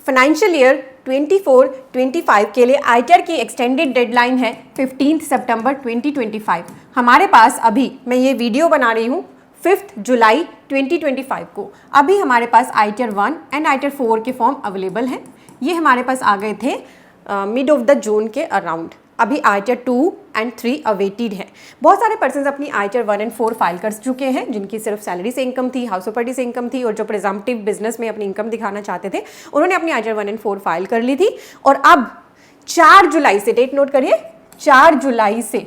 Financial year 24-25 के लिए ITR की एक्सटेंडेड डेडलाइन है 15 सितंबर 2025। हमारे पास अभी मैं ये वीडियो बना रही हूँ 5 जुलाई 2025 को। अभी हमारे पास आईटीआर 1 एंड आईटीआर 4 के फॉर्म अवेलेबल हैं। ये हमारे पास आ गए थे मिड ऑफ द जून के अराउंड। अभी आईटीआर 2 एंड 3 अवेटेड है। बहुत सारे पर्सन्स अपनी आईटीआर 1 एंड 4 फाइल कर चुके हैं, जिनकी सिर्फ सैलरी से इनकम थी, हाउस प्रॉपर्टी से इनकम थी, और जो प्रिजम्पटिव बिजनेस में अपनी इनकम दिखाना चाहते थे उन्होंने अपनी आईटीआर 1 एंड 4 फाइल कर ली थी। और अब 4 जुलाई से, डेट नोट करिए, 4 जुलाई से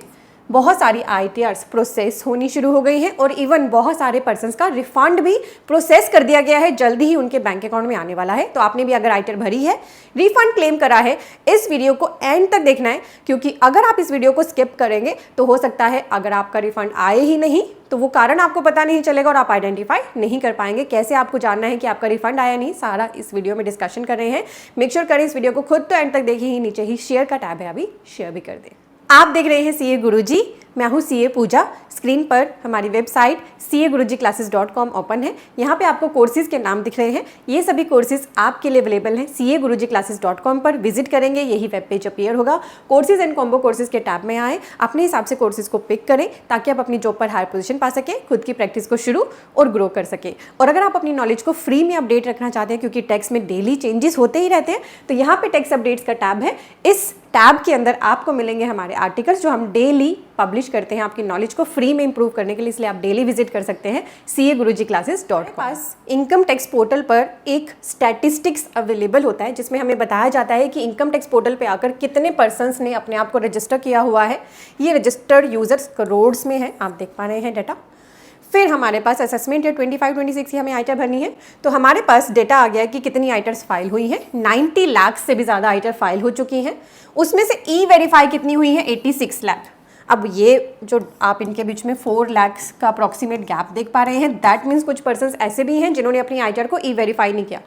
बहुत सारी आईटीआर्स प्रोसेस होनी शुरू हो गई हैं और इवन बहुत सारे पर्सन्स का रिफंड भी प्रोसेस कर दिया गया है, जल्दी ही उनके बैंक अकाउंट में आने वाला है। तो आपने भी अगर आईटीआर भरी है, रिफंड क्लेम करा है, इस वीडियो को एंड तक देखना है, क्योंकि अगर आप इस वीडियो को स्किप करेंगे तो हो सकता है अगर आपका रिफंड आए ही नहीं तो वो कारण आपको पता नहीं चलेगा और आप आइडेंटिफाई नहीं कर पाएंगे। कैसे आपको जानना है कि आपका रिफंड आया नहीं, सारा इस वीडियो में डिस्कशन कर रहे हैं। मेक श्योर करें इस वीडियो को खुद तो एंड तक देखिए ही, नीचे ही शेयर का टैब है, अभी शेयर भी कर दें। आप देख रहे हैं सीए गुरुजी, मैं हूं सीए पूजा। स्क्रीन पर हमारी वेबसाइट CA-Guruji-Classes.com ओपन है। यहाँ पे आपको कोर्सेज के नाम दिख रहे हैं, ये सभी कोर्सेज आपके लिए अवेलेबल हैं। CA-Guruji-Classes.com पर विजिट करेंगे, यही वेब पेज अपीयर होगा। कोर्सेज एंड कॉम्बो कोर्सेज के टैब में आए, अपने हिसाब से कोर्सेज को पिक करें ताकि आप अपनी जॉब पर हायर पोजीशन पा सकें, खुद की प्रैक्टिस को शुरू और ग्रो कर सकें। और अगर आप अपनी नॉलेज को फ्री में अपडेट रखना चाहते हैं, क्योंकि टेक्स्ट में डेली चेंजेस होते ही रहते हैं, तो यहाँ पे टेक्स्ट अपडेट्स का टैब है। इस टैब के अंदर आपको मिलेंगे हमारे आर्टिकल्स जो हम डेली पब्लिश करते हैं आपकी नॉलेज को फ्री में इंप्रूव करने के लिए, इसलिए आप डेली विजिट कर सकते हैं CA-Guruji-Classes.com। पास इनकम टैक्स पोर्टल पर एक स्टैटिस्टिक्स अवेलेबल होता है, जिसमें हमें बताया जाता है कि इनकम टैक्स पोर्टल पे आकर कितने पर्सन्स ने अपने आप को रजिस्टर किया हुआ है। ये रजिस्टर्ड यूजर्स करोड्स में है, आप देख पा रहे हैं डाटा। फिर हमारे पास असेसमेंट ईयर 25-26 की हमें आईटीआर भरनी है, तो हमारे पास डेटा आ गया कि कितनी आईटीआर्स फाइल हुई हैं। 90 लाख से भी ज़्यादा आईटीआर फाइल हो चुकी हैं। उसमें से ई वेरीफाई कितनी हुई है, 86 लाख। अब ये जो आप इनके बीच में 4 लाख का अप्रॉक्सीमेट गैप देख पा रहे हैं, दैट मीन्स कुछ पर्सन्स ऐसे भी हैं जिन्होंने अपनी आईटीआर को ई वेरीफाई नहीं किया।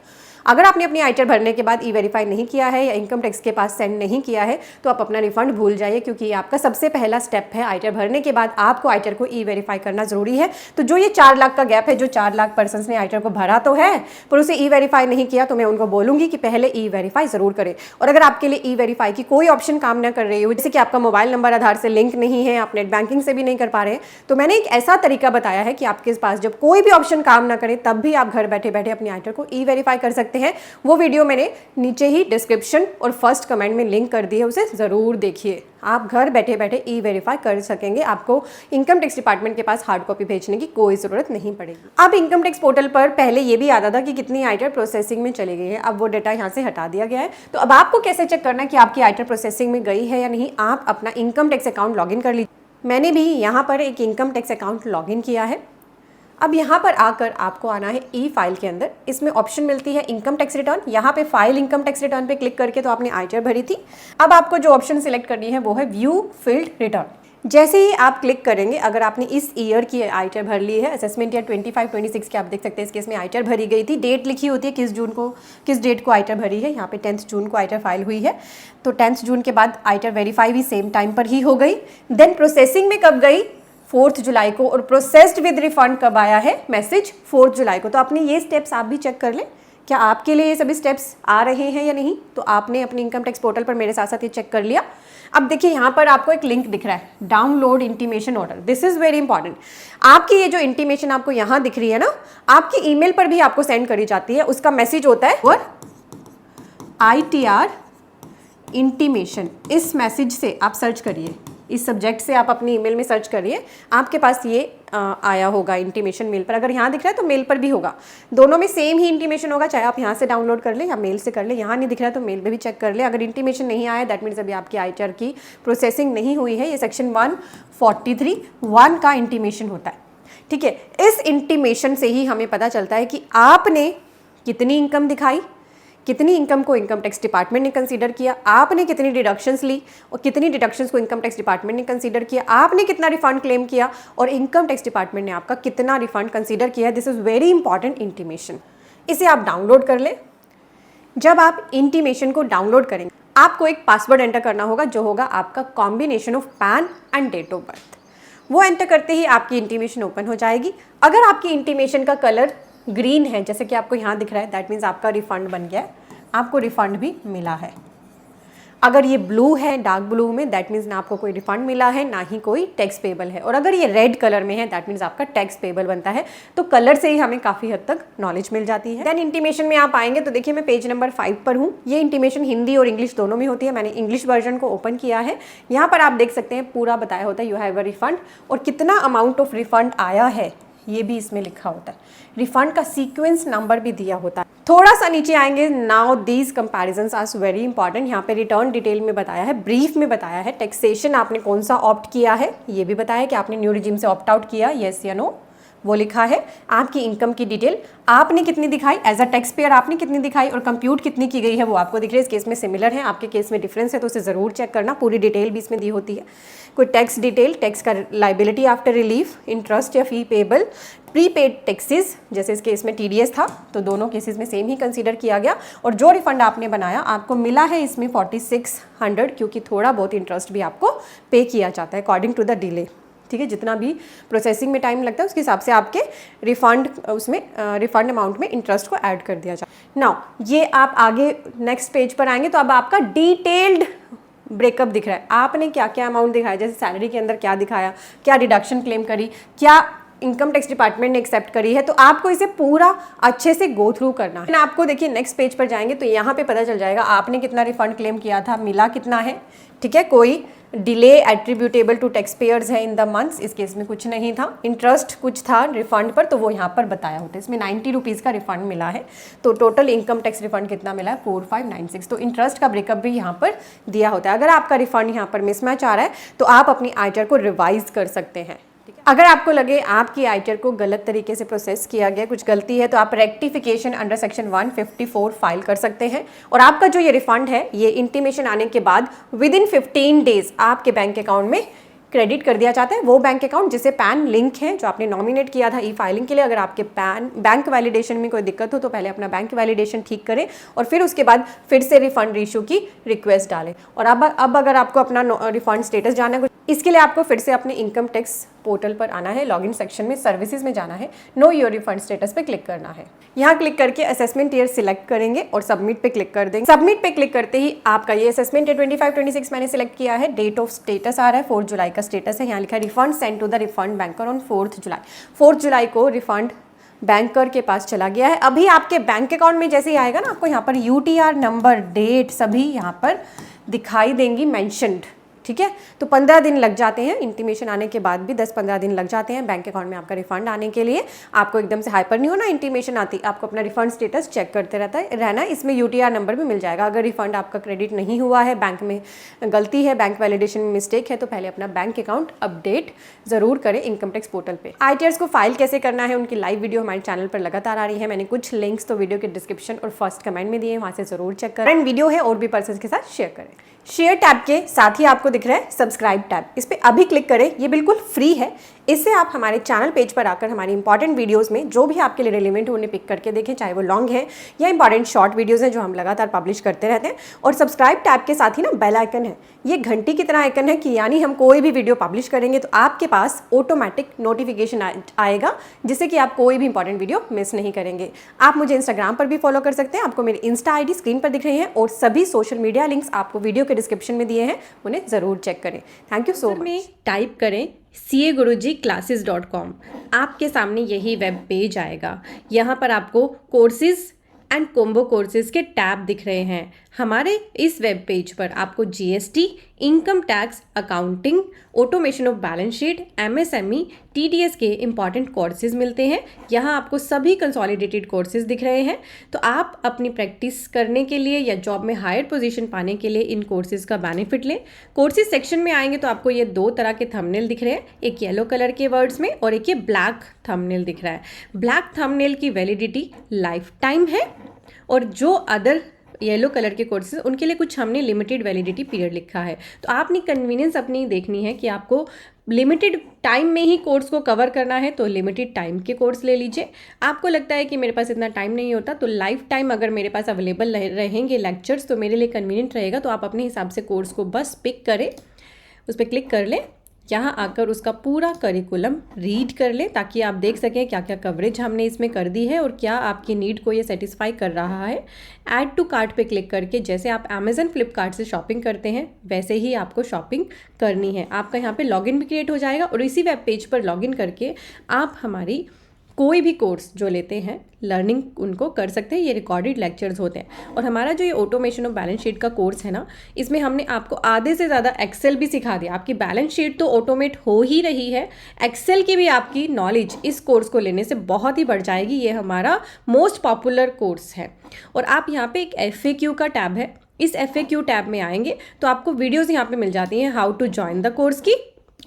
अगर आपने अपनी आईटीआर भरने के बाद ई वेरीफाई नहीं किया है या इनकम टैक्स के पास सेंड नहीं किया है, तो आप अपना रिफंड भूल जाइए, क्योंकि ये आपका सबसे पहला स्टेप है। आईटीआर भरने के बाद आपको आईटीआर को ई वेरीफाई करना जरूरी है। तो जो ये 4 लाख का गैप है, जो 4 लाख पर्सन्स ने आईटीआर को भरा तो है पर उसे ई वेरीफाई नहीं किया, तो मैं उनको बोलूंगी कि पहले ई वेरीफाई जरूर करें। और अगर आपके लिए ई वेरीफाई की कोई ऑप्शन काम न कर रही हो, जैसे कि आपका मोबाइल नंबर आधार से लिंक नहीं है, आप नेट बैंकिंग से भी नहीं कर पा रहे हैं, तो मैंने एक ऐसा तरीका बताया है कि आपके पास जब कोई भी ऑप्शन काम ना करे तब भी आप घर बैठे बैठे अपनी आईटीआर को ई वेरीफाई कर सकते हैं। वो वीडियो मैंने नीचे ही डिस्क्रिप्शन और फर्स्ट कमेंट में लिंक कर दी है, उसे जरूर देखिए। आप घर बैठे बैठे ई वेरीफाई कर सकेंगे, आपको इनकम टैक्स डिपार्टमेंट के पास हार्ड कॉपी भेजने की कोई जरूरत नहीं पड़ेगी। अब इनकम टैक्स पोर्टल पर पहले ये भी आता था कि कितनी आईटीआर प्रोसेसिंग में चली गई है, अब वो डेटा यहाँ से हटा दिया गया है। तो अब आपको कैसे चेक करना है कि आपकी आईटीआर प्रोसेसिंग में गई है या नहीं, आप अपना income tax account log in कर लीजिए। मैंने भी यहाँ पर एक income tax account log in किया है। अब यहाँ पर आकर आपको आना है ई फाइल के अंदर, इसमें ऑप्शन मिलती है इनकम टैक्स रिटर्न। यहाँ पे फाइल इनकम टैक्स रिटर्न पे क्लिक करके तो आपने आईटीआर भरी थी। अब आपको जो ऑप्शन सिलेक्ट करनी है वो है व्यू फील्ड रिटर्न। जैसे ही आप क्लिक करेंगे, अगर आपने इस ईयर की आईटीआर भर ली है, असेसमेंट ईयर 25-26 की आप देख सकते हैं इस केस में आईटीआर भरी गई थी। डेट लिखी होती है किस डेट को आईटीआर भरी है। यहाँ पे 10 जून को आईटीआर फाइल हुई है, तो 10 जून के बाद आईटीआर वेरीफाई भी सेम टाइम पर ही हो गई। देन प्रोसेसिंग में कब गई, 4 जुलाई को, और प्रोसेस्ड विद रिफंड कब आया है, मैसेज 4 जुलाई को। तो आपने ये स्टेप्स आप भी चेक कर लें, क्या आपके लिए ये सभी स्टेप्स आ रहे हैं या नहीं। तो आपने अपनी इनकम टैक्स पोर्टल पर मेरे साथ साथ ये चेक कर लिया। अब देखिए यहाँ पर आपको एक लिंक दिख रहा है, download intimation order. This is very important. आपकी ये जो इंटीमेशन आपको यहाँ दिख रही है ना, आपकी ईमेल पर भी आपको सेंड करी जाती है। उसका मैसेज होता है और आईटीआर इंटीमेशन। इस मैसेज से आप सर्च करिए, इस सब्जेक्ट से आप अपनी ईमेल में सर्च करिए, आपके पास ये आया होगा इंटीमेशन मेल पर। अगर यहाँ दिख रहा है तो मेल पर भी होगा, दोनों में सेम ही इंटीमेशन होगा, चाहे आप यहाँ से डाउनलोड कर ले या मेल से कर ले। यहाँ नहीं दिख रहा है तो मेल में भी चेक कर ले। अगर इंटीमेशन नहीं आया, दैट मीन्स अभी आपकी आईटीआर की प्रोसेसिंग नहीं हुई है। ये सेक्शन 143(1) का इंटीमेशन होता है, ठीक है। इस इंटीमेशन से ही हमें पता चलता है कि आपने कितनी इनकम दिखाई, कितनी इनकम को इनकम टैक्स डिपार्टमेंट ने कंसीडर किया, आपने कितनी डिडक्शंस ली और कितनी डिडक्शंस को इनकम टैक्स डिपार्टमेंट ने कंसीडर किया, आपने कितना रिफंड क्लेम किया और इनकम टैक्स डिपार्टमेंट ने आपका कितना रिफंड कंसीडर किया। This is very important intimation. इसे आप डाउनलोड कर लें। जब आप इंटीमेशन को डाउनलोड करेंगे, आपको एक पासवर्ड एंटर करना होगा, जो होगा आपका combination of PAN and date of birth. वो एंटर करते ही आपकी इंटीमेशन ओपन हो जाएगी। अगर आपकी इंटीमेशन का कलर ग्रीन है, जैसे कि आपको यहाँ दिख रहा है, दैट मीन्स आपका रिफंड बन गया है। आपको रिफंड भी मिला है। अगर ये ब्लू है, डार्क ब्लू में, दैट मीन्स ना आपको कोई रिफंड मिला है ना ही कोई टैक्स पेबल है। और अगर ये रेड कलर में है दैट मीन्स आपका टैक्स पेबल बनता है। तो कलर से ही हमें काफ़ी हद तक नॉलेज मिल जाती है। देन इंटीमेशन में आप आएंगे तो देखिए मैं पेज नंबर 5 पर हूँ। ये इंटीमेशन हिंदी और इंग्लिश दोनों में होती है। मैंने इंग्लिश वर्जन को ओपन किया है। यहाँ पर आप देख सकते हैं पूरा बताया होता है यू हैव अ रिफंड, और कितना अमाउंट ऑफ रिफंड आया है ये भी इसमें लिखा होता है। रिफंड का सीक्वेंस नंबर भी दिया होता है। थोड़ा सा नीचे आएंगे, now these comparisons are very important. यहाँ पे रिटर्न डिटेल में बताया है, ब्रीफ में बताया है, टैक्सेशन आपने कौन सा ऑप्ट किया है ये भी बताया कि आपने न्यू रिजीम से ऑप्ट आउट किया, येस या नो, वो लिखा है। आपकी इनकम की डिटेल आपने कितनी दिखाई, एज अ टैक्स पेयर आपने कितनी दिखाई, और कंप्यूट कितनी की गई है वो आपको दिख रही है। इस केस में सिमिलर है, आपके केस में डिफरेंस है तो उसे ज़रूर चेक करना। पूरी डिटेल भी इसमें दी होती है। कोई टैक्स डिटेल, टैक्स का लाइबिलिटी आफ्टर रिलीफ, इंटरेस्ट या फी पेबल, प्रीपेड टैक्सेस, जैसे इस केस में TDS था तो दोनों केसेस में सेम ही कंसीडर किया गया। और जो रिफंड आपने बनाया आपको मिला है इसमें 4600, क्योंकि थोड़ा बहुत इंटरेस्ट भी आपको पे किया जाता है अकॉर्डिंग टू द डिले। ठीक है, जितना भी प्रोसेसिंग में टाइम लगता है उसके हिसाब से आपके रिफंड उसमें रिफंड अमाउंट में इंटरेस्ट को ऐड कर दिया जाए। नाउ ये आप आगे नेक्स्ट पेज पर आएंगे तो अब आपका डिटेल्ड ब्रेकअप दिख रहा है। आपने क्या क्या अमाउंट दिखाया, जैसे सैलरी के अंदर क्या दिखाया, क्या डिडक्शन क्लेम करी, क्या इनकम टैक्स डिपार्टमेंट ने एक्सेप्ट करी है, तो आपको इसे पूरा अच्छे से गो थ्रू करना है। आपको देखिए नेक्स्ट पेज पर जाएंगे तो यहाँ पे पता चल जाएगा आपने कितना रिफंड क्लेम किया था, मिला कितना है। ठीक है, कोई delay attributable to tax payers है इन द मंथ्स, इस केस में कुछ नहीं था। इंटरेस्ट कुछ था रिफंड पर तो वो यहाँ पर बताया होता है। इसमें 90 रुपीज़ का रिफंड मिला है, तो टोटल इनकम टैक्स रिफंड कितना मिला है 4596। तो इंटरेस्ट का ब्रेकअप भी यहाँ पर दिया होता है। अगर आपका रिफंड यहाँ पर मिसमैच आ रहा है तो आप अपनी आईटीआर को रिवाइज कर सकते हैं। अगर आपको लगे आपकी आईटीआर को गलत तरीके से प्रोसेस किया गया, कुछ गलती है, तो आप रेक्टिफिकेशन अंडर सेक्शन 154 फाइल कर सकते हैं। और आपका जो ये रिफंड है ये इंटीमेशन आने के बाद विद इन 15 डेज आपके बैंक अकाउंट में क्रेडिट कर दिया जाता है। वो बैंक अकाउंट जिसे पैन लिंक है, जो आपने नॉमिनेट किया था ई फाइलिंग के लिए। अगर आपके पैन बैंक वैलिडेशन में कोई दिक्कत हो तो पहले अपना बैंक वैलिडेशन ठीक करें और फिर उसके बाद फिर से रिफंड इशू की रिक्वेस्ट डालें। और अब अगर आपको अपना रिफंड स्टेटस जानना है, इसके लिए आपको फिर से अपने इनकम टैक्स पोर्टल पर आना है, लॉगिन सेक्शन में सर्विसेज में जाना है, नो योर रिफंड स्टेटस पे क्लिक करना है। यहाँ क्लिक करके असेसमेंट ईयर सिलेक्ट करेंगे और सबमिट पे क्लिक कर देंगे। सबमिट पे क्लिक करते ही आपका ये असेसमेंट है 25-26 मैंने सिलेक्ट किया है। डेट ऑफ स्टेटस आ रहा है 4 जुलाई का स्टेटस है। यहाँ लिखा है refund send to the refund banker on 4 July. 4 जुलाई को रिफंड बैंकर के पास चला गया है। अभी आपके बैंक अकाउंट में जैसे ही आएगा ना, आपको यहाँ पर UTR नंबर, डेट सभी यहाँ पर दिखाई देंगी मेंशन्ड। ठीक है, तो 15 दिन लग जाते हैं इंटीमेशन आने के बाद भी, 10-15 दिन लग जाते हैं बैंक अकाउंट में आपका रिफंड आने के लिए। आपको एकदम से हाइपर नहीं होना, इंटीमेशन आती आपको अपना रिफंड स्टेटस चेक करते रहना। इसमें UTR नंबर भी मिल जाएगा। अगर रिफंड आपका क्रेडिट नहीं हुआ है, बैंक में गलती है, बैंक वैलिडेशन में मिस्टेक है, तो पहले अपना बैंक अकाउंट अपडेट जरूर करें इनकम टैक्स पोर्टल पे। आईटीआर्स को फाइल कैसे करना है उनकी लाइव वीडियो हमारे चैनल पर लगातार आ रही है। मैंने कुछ लिंक्स तो वीडियो के डिस्क्रिप्शन और फर्स्ट कमेंट में दिए हैं, वहाँ से जरूर चेक करें। वीडियो है और भी पर्सन के साथ शेयर करें। शेयर टैब के साथ ही आपको दिख रहा है सब्सक्राइब टैब, इस पर अभी क्लिक करें। ये बिल्कुल फ्री है। इससे आप हमारे चैनल पेज पर आकर हमारी इंपॉर्टेंट वीडियोस में जो भी आपके लिए रिलेवेंट हो उन्हें पिक करके देखें, चाहे वो लॉन्ग है या इंपॉर्टेंट शॉर्ट वीडियोस हैं जो हम लगातार पब्लिश करते रहते हैं। और सब्सक्राइब टैब के साथ ही ना बेल आइकन है, ये घंटी की तरह आइकन है कि यानी हम कोई भी वीडियो पब्लिश करेंगे तो आपके पास ऑटोमेटिक नोटिफिकेशन आएगा, जिससे कि आप कोई भी इंपॉर्टेंट वीडियो मिस नहीं करेंगे। आप मुझे इंस्टाग्राम पर भी फॉलो कर सकते हैं, आपको मेरी इंस्टा ID स्क्रीन पर दिख रही है और सभी सोशल मीडिया लिंक्स आपको वीडियो के डिस्क्रिप्शन में दिए हैं, उन्हें ज़रूर चेक करें। Thank you so much. Type करें CAGuruji-classes.com, आपके सामने यही वेब पेज आएगा। यहाँ पर आपको कोर्सेज एंड कॉम्बो कोर्सेज के टैब दिख रहे हैं। हमारे इस वेब पेज पर आपको GST, income tax, accounting, automation of balance sheet, MSME, TDS के इंपॉर्टेंट कोर्सेज मिलते हैं। यहाँ आपको सभी कंसोलिडेटेड कोर्सेज दिख रहे हैं। तो आप अपनी प्रैक्टिस करने के लिए या जॉब में हायर पोजीशन पाने के लिए इन कोर्सेज का बेनिफिट लें। कोर्सेज सेक्शन में आएंगे तो आपको ये 2 तरह के थंबनेल दिख रहे हैं, एक येलो कलर के वर्ड्स में और एक ये ब्लैक थंबनेल दिख रहा है। ब्लैक थंबनेल की वैलिडिटी लाइफ टाइम है और जो अदर येलो कलर के कोर्सेज उनके लिए कुछ हमने लिमिटेड वैलिडिटी पीरियड लिखा है। तो आपने कन्वीनियंस अपनी देखनी है कि आपको लिमिटेड टाइम में ही कोर्स को कवर करना है तो लिमिटेड टाइम के कोर्स ले लीजिए। आपको लगता है कि मेरे पास इतना टाइम नहीं होता तो लाइफ टाइम अगर मेरे पास अवेलेबल रहेंगे लेक्चर्स तो मेरे लिए कन्वीनियंट रहेगा, तो आप अपने हिसाब से कोर्स को बस पिक करें, उस पर क्लिक कर लें यहाँ आकर उसका पूरा करिकुलम रीड कर लें ताकि आप देख सकें क्या क्या कवरेज हमने इसमें कर दी है और क्या आपकी नीड को ये सेटिस्फाई कर रहा है। ऐड टू कार्ट पे क्लिक करके जैसे आप अमेज़न फ्लिपकार्ट से शॉपिंग करते हैं वैसे ही आपको शॉपिंग करनी है। आपका यहाँ पे लॉगिन भी क्रिएट हो जाएगा और इसी वेब पेज पर लॉगिन करके आप हमारी कोई भी कोर्स जो लेते हैं लर्निंग उनको कर सकते हैं। ये रिकॉर्डेड लेक्चर्स होते हैं। और हमारा जो ये ऑटोमेशन ऑफ बैलेंस शीट का कोर्स है ना, इसमें हमने आपको आधे से ज़्यादा एक्सेल भी सिखा दिया। आपकी बैलेंस शीट तो ऑटोमेट हो ही रही है, एक्सेल की भी आपकी नॉलेज इस कोर्स को लेने से बहुत ही बढ़ जाएगी। ये हमारा मोस्ट पॉपुलर कोर्स है। और आप यहाँ पे एक FAQ का टैब है, इस FAQ टैब में आएंगे तो आपको वीडियोज़ यहाँ पर मिल जाती हैं how to join the course की।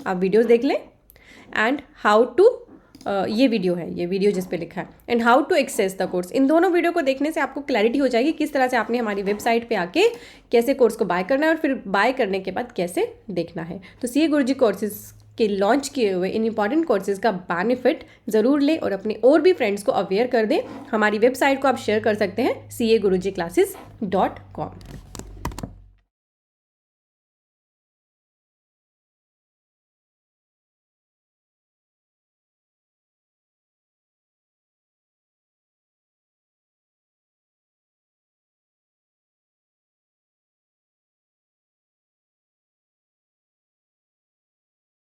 आप वीडियोज़ देख लें एंड हाउ टू ये वीडियो है, ये वीडियो जिस पे लिखा है and how to access the course. इन दोनों वीडियो को देखने से आपको क्लैरिटी हो जाएगी किस तरह से आपने हमारी वेबसाइट पे आके कैसे कोर्स को बाय करना है और फिर बाय करने के बाद कैसे देखना है। तो CA गुरुजी कोर्सेज के लॉन्च किए हुए इन इंपॉर्टेंट कोर्सेज का बेनिफिट ज़रूर लें और अपने और भी फ्रेंड्स को अवेयर कर दें। हमारी वेबसाइट को आप शेयर कर सकते हैं CAgurujiclasses.com।